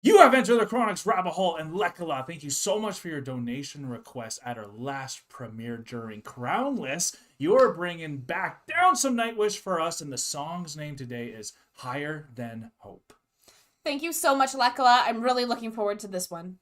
You have entered the Chronic's rabbit hole, and Lekala, thank you so much for your donation request at our last premiere during Crownless. You're bringing back down some Nightwish for us, and the song's name today is Higher Than Hope. Thank you so much, Lekala. I'm really looking forward to this one.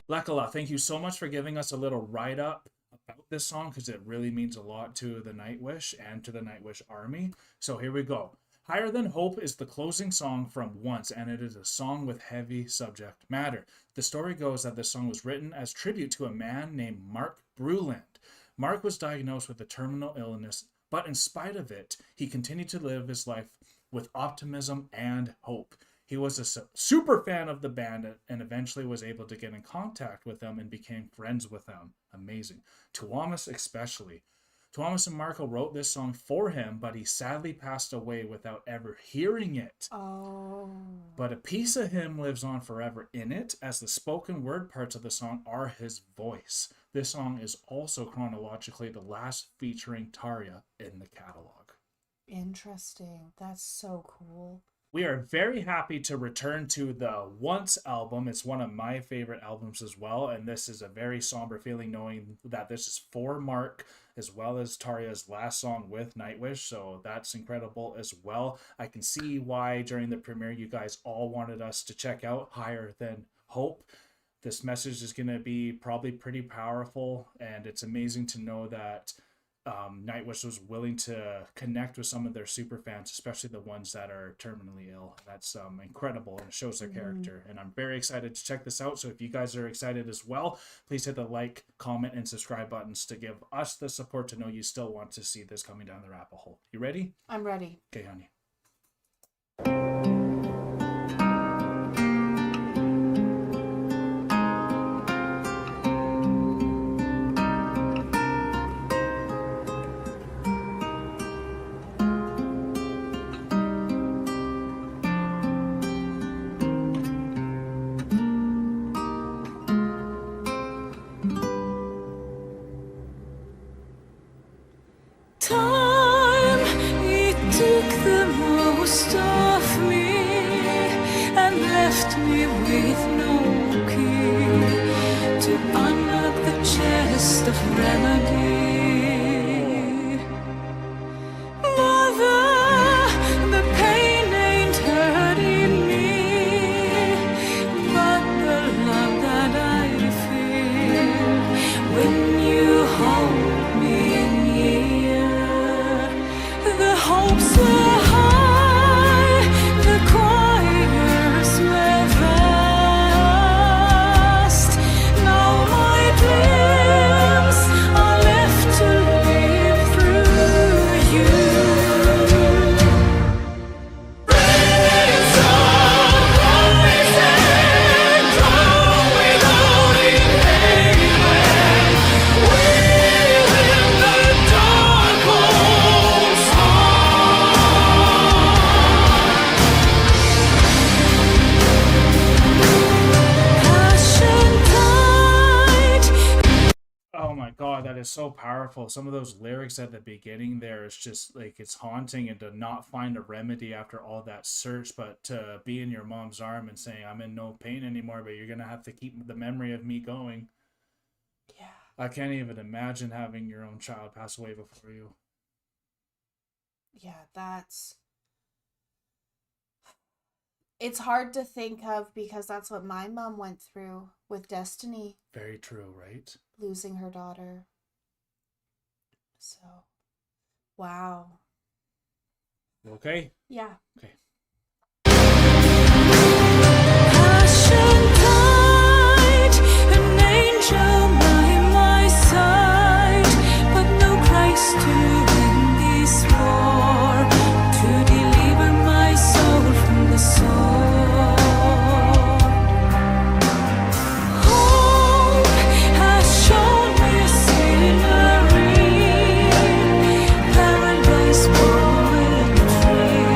Lekala, thank you so much for giving us a little write-up about this song, because it really means a lot to the Nightwish and to the Nightwish army. So here we go. Higher Than Hope is the closing song from Once, and it is a song with heavy subject matter. The story goes that this song was written as tribute to a man named Mark Bruland. Mark was diagnosed with a terminal illness, but in spite of it, he continued to live his life with optimism and hope. He was a super fan of the band and eventually was able to get in contact with them and became friends with them. Amazing. Tuomas especially. Tuomas and Marco wrote this song for him, but he sadly passed away without ever hearing it. Oh. But a piece of him lives on forever in it, as the spoken word parts of the song are his voice. This song is also chronologically the last featuring Tarja in the catalog. Interesting. That's so cool. We are very happy to return to the Once album. It's one of my favorite albums as well, and this is a very somber feeling knowing that this is for Mark as well as Tarja's last song with Nightwish, so that's incredible as well. I can see why during the premiere you guys all wanted us to check out Higher Than Hope. This message is going to be probably pretty powerful, and it's amazing to know that Nightwish was willing to connect with some of their super fans, especially the ones that are terminally ill. That's incredible, and it shows their character. And I'm very excited to check this out. So if you guys are excited as well, please hit the like, comment, and subscribe buttons to give us the support to know you still want to see this coming down the rabbit hole. You ready? I'm ready. Okay, honey. Is so powerful. Some of those lyrics at the beginning there is just like, it's haunting, and to not find a remedy after all that search, but to be in your mom's arm and saying, I'm in no pain anymore, but you're gonna have to keep the memory of me going. Yeah. I can't even imagine having your own child pass away before you. Yeah, it's hard to think of, because that's what my mom went through with Destiny. Very true, right? Losing her daughter. So, wow. Okay? Yeah. Okay. An angel by my side, but no Christ to win this war, to deliver my soul from the sword. Hope has shown me scenery, paradise born with tree.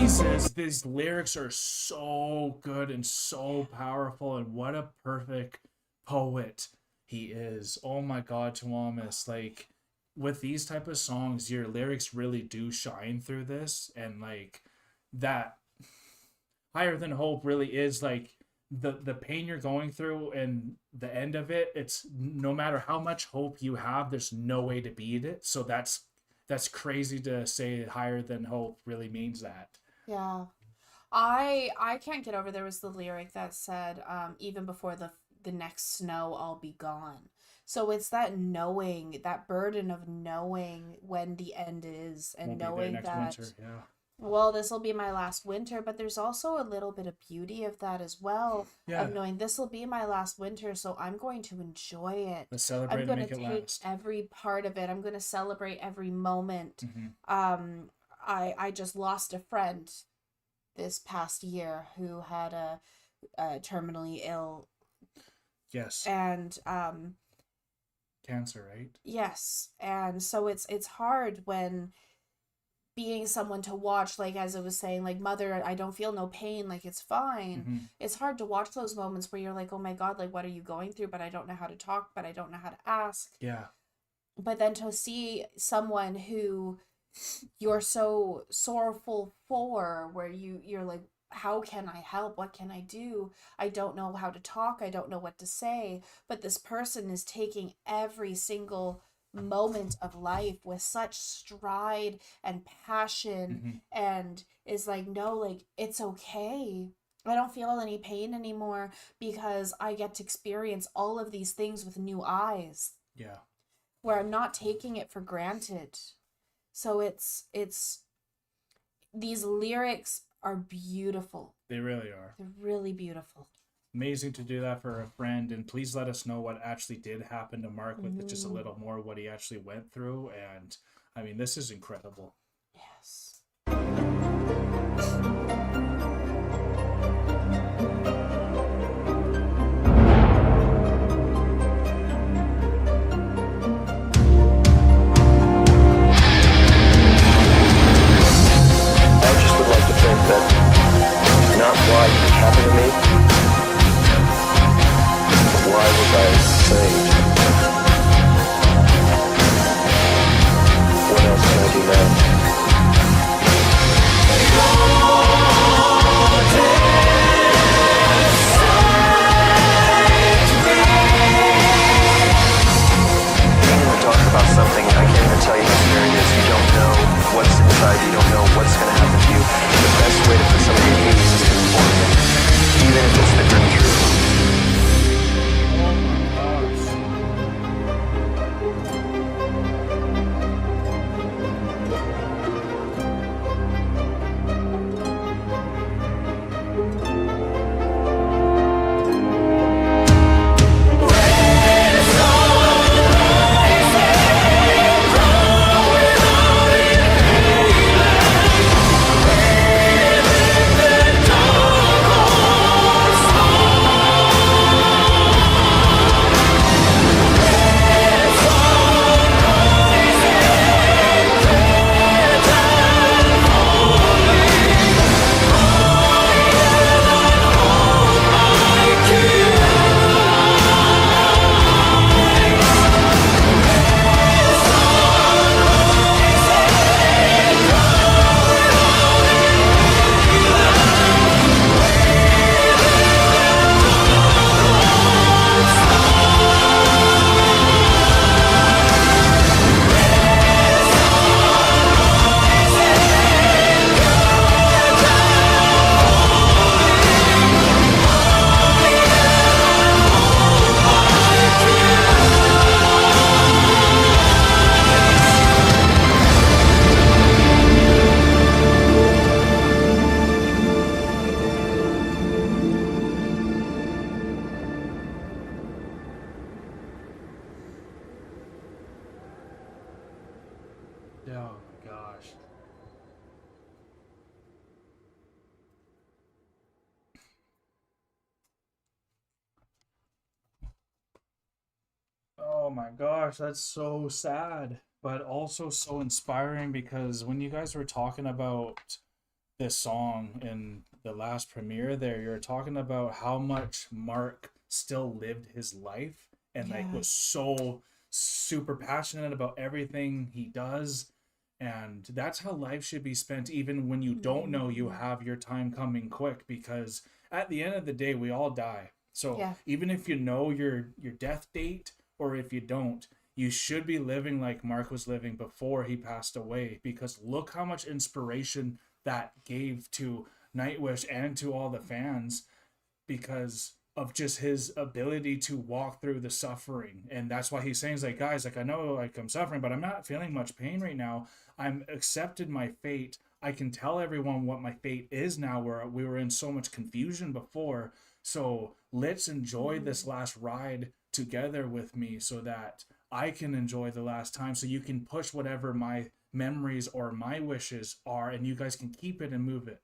Jesus, these lyrics are so good and so powerful, and what a perfect poet he is. Oh my God, Tuamis, like with these type of songs, your lyrics really do shine through this, and like that higher than hope really is like the pain you're going through and the end of it. It's no matter how much hope you have, there's no way to beat it. So that's crazy to say higher than hope really means that. Yeah. I can't get over there was the lyric that said, even before the next snow, I'll be gone. So it's that knowing, that burden of knowing when the end is, and Won't be there knowing next that, winter. Yeah. well, this will be my last winter, but there's also a little bit of beauty of that as well, Yeah. of knowing this will be my last winter, so I'm going to enjoy it. Let's celebrate I'm and going to make it take last. every part of it. I'm going to celebrate every moment. Mhm. I just lost a friend this past year who had a terminally ill, Yes. and Cancer, right? yes, and so it's hard when being someone to watch, like as I was saying, like, mother, I don't feel no pain, like it's fine. Mhm. It's hard to watch those moments where you're like, oh my God, like what are you going through, but I don't know how to talk, but I don't know how to ask. Yeah. But then to see someone who you're so sorrowful for, where you're like, how can I help, what can I do, I don't know how to talk, I don't know what to say, but this person is taking every single moment of life with such stride and passion, and is like, no, like it's okay, I don't feel any pain anymore because I get to experience all of these things with new eyes, Yeah. where I'm not taking it for granted. So it's these lyrics are beautiful. They really are. They're really beautiful. Amazing to do that for a friend, and please let us know what actually did happen to Mark with just a little more what he actually went through. And I mean, this is incredible. Yes. I just would like to think that not why did it happen to me, but why was I saved? What else can I do now? Being in the dark about something, I can't even tell you how scary it is. You don't know what's inside, you don't know what's going to happen to you. The best way to put somebody at ease is to inform them, even if it's the grim truth. Oh my gosh. Oh my gosh. Oh my gosh, that's so sad, but also so inspiring because when you guys were talking about this song in the last premiere there, you're talking about how much Mark still lived his life and like Yeah. was so super passionate about everything he does. And that's how life should be spent, even when you don't know you have your time coming quick, because at the end of the day, we all die. So Yeah. even if you know your death date, or if you don't, you should be living like Mark was living before he passed away, because look how much inspiration that gave to Nightwish and to all the fans, because of just his ability to walk through the suffering. And that's why he's saying, he's like, guys, like, I know like I'm suffering, but I'm not feeling much pain right now. I'm accepted my fate. I can tell everyone what my fate is now, where we were in so much confusion before. So let's enjoy this last ride together with me, so that I can enjoy the last time, so you can push whatever my memories or my wishes are, and you guys can keep it and move it.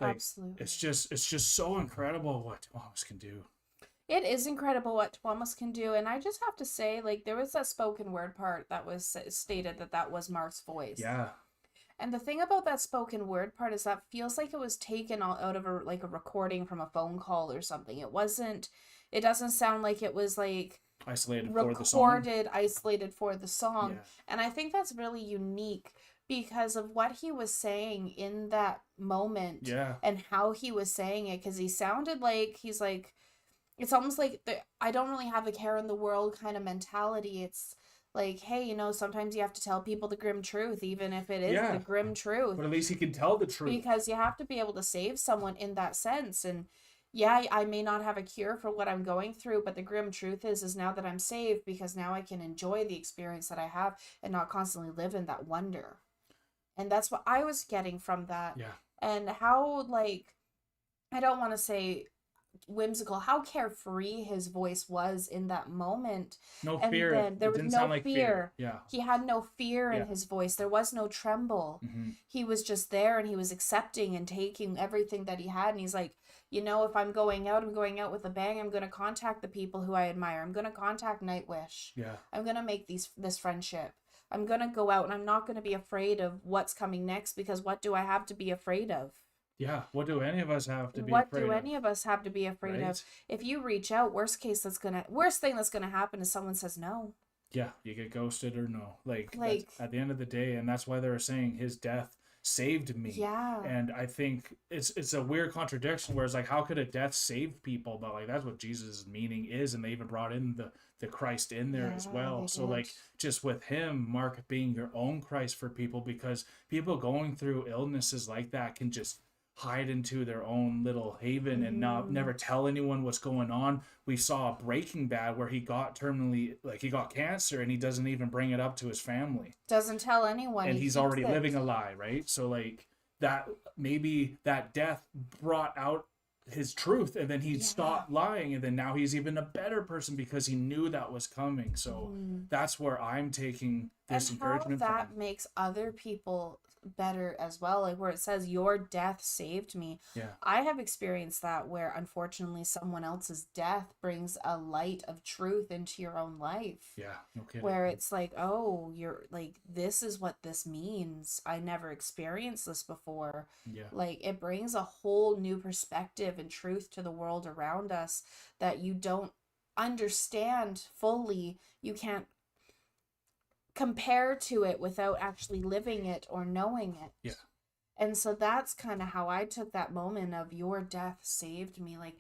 Like, Absolutely. it's just so incredible what Thomas can do. It is incredible what Thomas can do, and I just have to say, like, there was that spoken word part that was stated that was Mark's voice. Yeah. And the thing about that spoken word part is that feels like it was taken out of a recording from a phone call or something. It doesn't sound like it was like Isolated for the song. recorded, isolated for the song. Yeah. And I think that's really unique because of what he was saying in that moment. Yeah. And how he was saying it, because he sounded like he's like, it's almost like I don't really have a care in the world kind of mentality. It's like, hey, you know, sometimes you have to tell people the grim truth, even if it is Yeah. the grim truth. But at least he can tell the truth. Because you have to be able to save someone in that sense. And yeah, I may not have a cure for what I'm going through, but the grim truth is now that I'm saved, because now I can enjoy the experience that I have and not constantly live in that wonder. And that's what I was getting from that. Yeah. And how, like, I don't want to say whimsical, how carefree his voice was in that moment. No And fear. then there It was didn't no sound like fear. Yeah. He had no fear in Yeah. his voice. There was no tremble. He was just there, and he was accepting and taking everything that he had. And he's like, you know, if I'm going out with a bang. I'm going to contact the people who I admire. I'm going to contact Nightwish. Yeah. I'm going to make this friendship. I'm going to go out, and I'm not going to be afraid of what's coming next, because what do I have to be afraid of? Yeah. What do any of us have to be What afraid do of? any of us have to be afraid Right? of? If you reach out, worst thing that's gonna happen is someone says no. Yeah. You get ghosted or no. Like Like- that's, at the end of the day, and that's why they were saying his death saved me. Yeah. And I think it's a weird contradiction where it's like, how could a death save people? But like, that's what Jesus' meaning is, and they even brought in the Christ in there as Yeah, well. they So did. like, just with him, Mark being your own Christ for people, because people going through illnesses like that can just hide into their own little haven and never tell anyone what's going on. We saw Breaking Bad where he got terminally, like, he got cancer, and he doesn't even bring it up to his family, Doesn't tell anyone. and he he's keeps already it. living a lie, right? So like, that maybe that death brought out his truth, and then he stopped lying, and then now he's even a better person because he knew that was coming. So that's where I'm taking this and how encouragement that from. makes other people better as well, like where it says your death saved me. Yeah. I have experienced that, where unfortunately someone else's death brings a light of truth into your own life. Yeah, no kidding. Where it's like, oh, you're like, this is what this means. I never experienced this before. Yeah. Like, it brings a whole new perspective and truth to the world around us that you don't understand fully. You can't compare to it without actually living it or knowing it. Yeah. And so that's kind of how I took that moment of your death saved me. Like,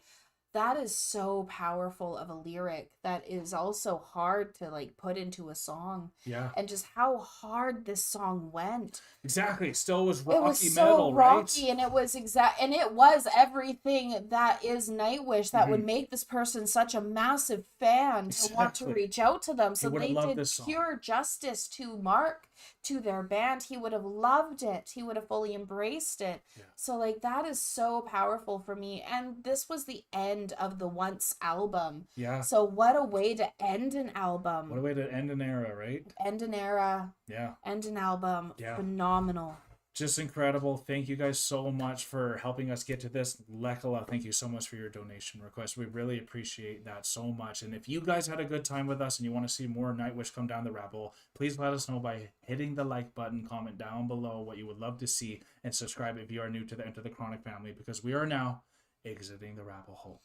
that is so powerful of a lyric that is also hard to like put into a song. Yeah. And just how hard this song went. Exactly. It still was rocky It was metal, so right? rocky, and it was and it was everything that is Nightwish that would make this person such a massive fan to want to Exactly. reach out to them. So would've they loved did this song. pure justice to Mark, to their band. He would have loved it. He would have fully embraced it. Yeah. So like, that is so powerful for me. And this was the end of the Once album. Yeah. So what a way to end an album. What a way to end an era, right? End an era, Yeah. end an album. Yeah. Phenomenal. Just incredible. Thank you guys so much for helping us get to this. Lekala, thank you so much for your donation request. We really appreciate that so much. And if you guys had a good time with us and you want to see more Nightwish come down the rabbit hole, please let us know by hitting the like button, comment down below what you would love to see, and subscribe if you are new to the Enter the Chronic family, because we are now exiting the rabbit hole.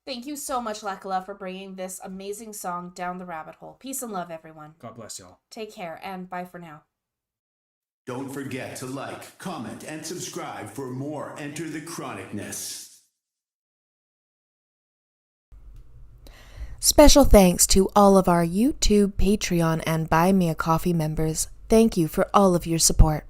Thank you so much, Lekala, for bringing this amazing song down the rabbit hole. Peace and love, everyone. God bless y'all. Take care, and bye for now. Don't forget to like, comment, and subscribe for more Enter the Chronicness. Special thanks to all of our YouTube, Patreon, and Buy Me a Coffee members. Thank you for all of your support.